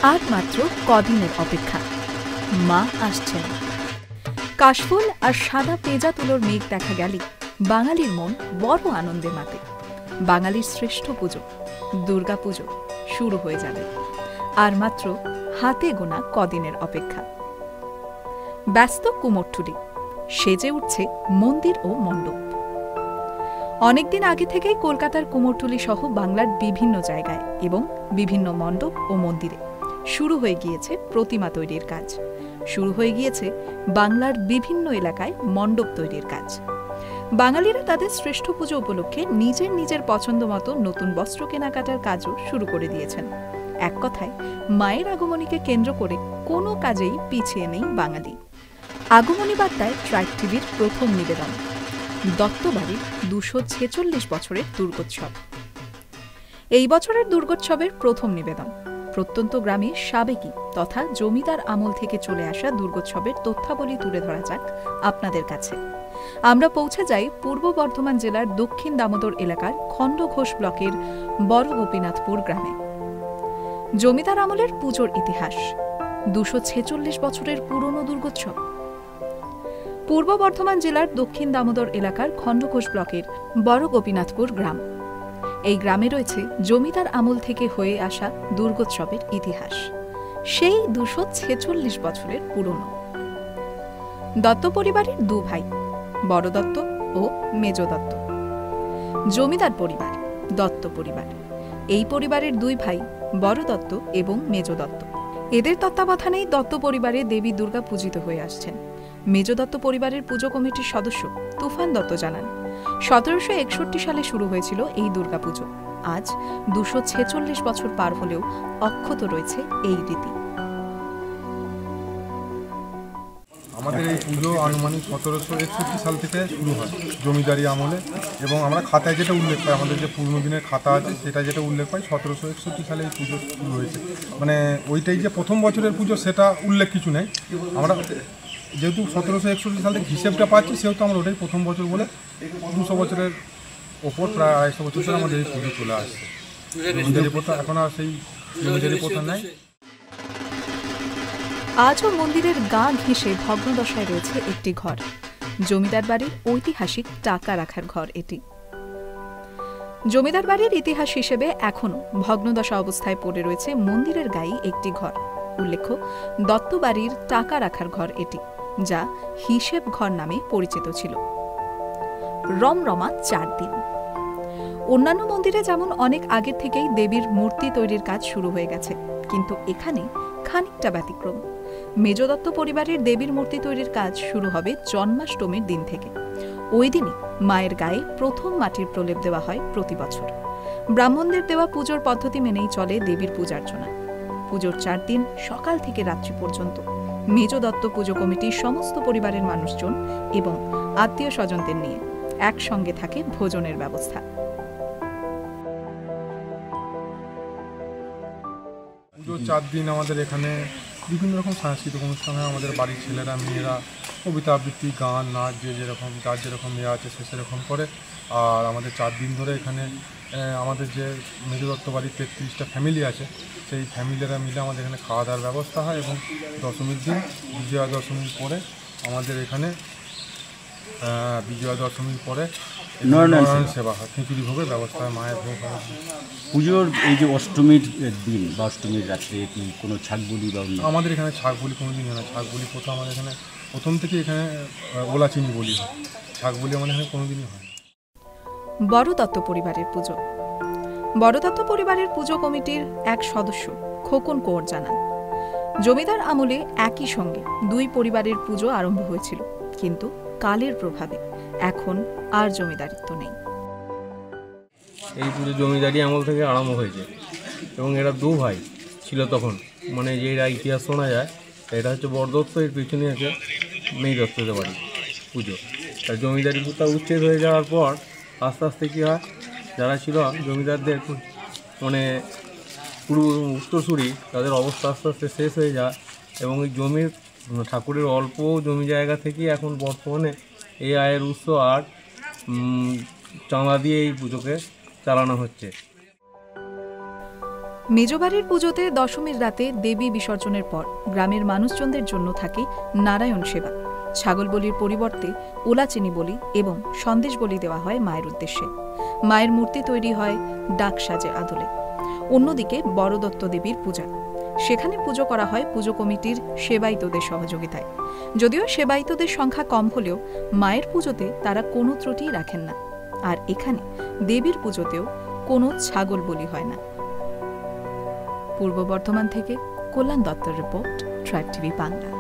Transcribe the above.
আর মাত্র কদিনের অপেক্ষা, মা আসছেন। কাশফুল আর সাদা পেঁজা তুলোর মেঘ দেখা গেলে বাঙালির মন বড় আনন্দে মাতে। বাঙালির শ্রেষ্ঠ পুজো দুর্গা পুজো শুরু হয়ে যাবে, আর মাত্র হাতে গোনা কদিনের অপেক্ষা। ব্যস্ত কুমোরটুলি, সেজে উঠছে মন্দির ও মণ্ডপ। অনেকদিন আগে থেকেই কলকাতার কুমোরটুলি সহ বাংলার বিভিন্ন জায়গায় এবং বিভিন্ন মণ্ডপ ও মন্দিরে শুরু হয়ে গিয়েছে প্রতিমা তৈরির কাজ। শুরু হয়ে গিয়েছে বাংলার বিভিন্ন এলাকায় মণ্ডপ তৈরির কাজ। বাঙালিরা তাদের শ্রেষ্ঠ পুজো উপলক্ষে নিজের নিজের পছন্দ মতো নতুন বস্ত্র কেনাকাটার কাজও শুরু করে দিয়েছেন। এক কথায়, মায়ের আগমনীকে কেন্দ্র করে কোনো কাজেই পিছিয়ে নেই বাঙালি। আগমনী বার্তায় ট্রাইব টিভির প্রথম নিবেদন, দত্তবাড়ির 246 বছরের দুর্গোৎসব। এই বছরের দুর্গোৎসবের প্রথম নিবেদন প্রত্যন্ত গ্রামে সাবেকি তথা জমিদার আমল থেকে চলে আসা দুর্গোৎসবের তথ্যাবলী তুলে ধরা যাক আপনাদের কাছে। আমরা পৌঁছে যাই পূর্ব বর্ধমান জেলার দক্ষিণ দামোদর এলাকার খণ্ডঘোষ ব্লকের বড় গোপীনাথপুর গ্রামে। জমিদার আমলের পুজোর ইতিহাস, 246 বছরের পুরনো দুর্গোৎসব। পূর্ব বর্ধমান জেলার দক্ষিণ দামোদর এলাকার খণ্ডঘোষ ব্লকের বড় গোপীনাথপুর গ্রাম। এই গ্রামে রয়েছে জমিদার আমল থেকে হয়ে আসা দুর্গোৎসবের ইতিহাস, সেই 246 বছরের পুরনো। দত্ত পরিবারের দু ভাই, বড় দত্ত ও মেজ দত্ত। জমিদার পরিবার দত্ত পরিবার, এই পরিবারের দুই ভাই, বড় দত্ত এবং মেজ দত্ত। এদের তত্ত্বাবধানেই দত্ত পরিবারে দেবী দুর্গা পূজিত হয়ে আসছেন। মেজ দত্ত পরিবারের পুজো কমিটির সদস্য তুফান দত্ত জানান, 1761 সালে শুরু হয়েছিল এই দুর্গাপুজো। আজ 246 বছর পার হলেও অক্ষত রয়েছে এই রীতি। আমাদের এই পুজো আনুমানিক 1761 সাল থেকে শুরু হয় জমিদারি আমলে, এবং আমরা খাতায় যেটা উল্লেখ পাই, আমাদের যে পুরনো দিনের খাতা আছে সেটা যেটা উল্লেখ পাই 1761 সালে এই পুজো শুরু হয়েছে। মানে ওইটাই যে প্রথম বছরের পুজো সেটা উল্লেখ কিছু নেই। আমরা যেহেতু 1761 সাল থেকে হিসেবটা পাচ্ছি, সেহেতু আমরা ওটাই প্রথম বছর বলে 200 বছরের ওপর, প্রায় 250 বছর ধরে আমাদের এই পুজো চলে আসছে। জমিদারি প্রথা এখন আর সেই জমিদারি প্রথা নেই। আজও মন্দিরের গা ঘেঁষে ভগ্নদশায় রয়েছে একটি ঘর, জমিদার বাড়ির ঐতিহাসিক টাকা রাখার ঘর এটি। জমিদার বাড়ির ইতিহাস হিসেবে এখনও ভগ্নদশা অবস্থায় পড়ে রয়েছে মন্দিরের গায়ে একটি ঘর। উল্লেখ্য, দত্ত বাড়ির টাকা রাখার ঘর এটি, যা হিসেব ঘর নামে পরিচিত ছিল। রমরমা 4 দিন। অন্যান্য মন্দিরে যেমন অনেক আগের থেকেই দেবীর মূর্তি তৈরির কাজ শুরু হয়ে গেছে, কিন্তু এখানে খানিকটা ব্যতিক্রম। মেজ দত্ত পরিবারের দেবীর মূর্তি তৈরির কাজ শুরু হবে জন্মাষ্টমীর দিন থেকে। ওই দিনই মায়ের গায়ে প্রথম মাটির প্রলেপ দেওয়া হয় প্রতি বছর। ব্রাহ্মণদের দেওয়া পুজোর পদ্ধতি মেনেই চলে দেবীর পূজার্চনা। পুজোর 4 দিন সকাল থেকে রাত্রি পর্যন্ত মেজ দত্ত পুজো কমিটির সমস্ত পরিবারের মানুষজন এবং আত্মীয় স্বজনদের নিয়ে একসঙ্গে থাকে ভোজনের ব্যবস্থা। পুজোর 4 দিন আমাদের এখানে বিভিন্ন রকম সাংস্কৃতিক অনুষ্ঠান হয়। আমাদের বাড়ির ছেলেরা মেয়েরা কবিতা আবৃত্তি, গান, নাচ, যে যেরকম যার যেরকম ইয়ে আছে সে সেরকম করে। আর আমাদের 4 দিন ধরে এখানে আমাদের যে মেজ দত্ত বাড়ির 33টা ফ্যামিলি আছে, সেই ফ্যামিলিরা মিলে আমাদের এখানে খাওয়া দাওয়ার ব্যবস্থা হয়। এবং দশমীর দিন, বিজয়া দশমীর পরে আমাদের এখানে বিজয়া দশমীর পরে নয়ন সেবা হয়, খিচুড়ি ভোগের ব্যবস্থা হয়, মায়ের ভোগ হয়। পুজোর এই যে অষ্টমীর দিন বা অষ্টমীর রাত্রে কি কোনো ছাগ বলি বা আমাদের এখানে ছাগ বলি কোনো দিনই হয় না। ছাগ বলি প্রথম আমাদের এখানে প্রথম থেকে এখানে ওলা চিনি বলি হয়, ছাগ বলি আমাদের এখানে কোনো দিনই হয় না। বড় দত্ত পরিবারের পুজো। বড় দত্ত পরিবারের পুজো কমিটির এক সদস্য খোকন কোঁর জানান, জমিদার আমলে একই সঙ্গে দুই পরিবারের পুজো আরম্ভ হয়েছিল, কিন্তু কালের প্রভাবে এখন আর জমিদারিত্ব নেই। এই পুজো জমিদারি আমল থেকে আরম্ভ হয়েছে এবং এরা দু ভাই ছিল তখন, মানে যেটা ইতিহাস শোনা যায়, এটা হচ্ছে বড় দত্ত, এর পিছনে আছে মেজ দত্তদের বাড়ি পুজো। আর জমিদারি প্রথা উচ্ছেদ হয়ে যাওয়ার পর আস্তে আস্তে কী হয়, যারা ছিল জমিদারদের মানে উত্তরসূরি, তাদের অবস্থা আস্তে আস্তে শেষ হয়ে যায় এবং এই জমির ঠাকুরের অল্প জমি জায়গা থেকেই এখন বর্তমানে এই আয়ের উৎস আর চাঁদা দিয়ে এই পুজোকে চালানো হচ্ছে। মেজবাড়ির পুজোতে দশমীর রাতে দেবী বিসর্জনের পর গ্রামের মানুষজনদের জন্য থাকে নারায়ণ সেবা। ছাগল বলির পরিবর্তে ওলাচিনি বলি এবং সন্দেশ বলি দেওয়া হয় মায়ের উদ্দেশ্যে। মায়ের মূর্তি তৈরি হয় ডাক সাজে আদলে। অন্যদিকে বড়দত্ত দেবীর পূজা, সেখানে পুজো করা হয় পুজো কমিটির সেবায়িতদের সহযোগিতায়। যদিও সেবায়িতদের সংখ্যা কম হলেও মায়ের পুজোতে তারা কোনো ত্রুটি রাখেন না। আর এখানে দেবীর পুজোতেও কোনো ছাগল বলি হয় না। পূর্ব বর্ধমান থেকে কল্যাণ দত্তর রিপোর্ট, ট্রাইব টিভি বাংলা।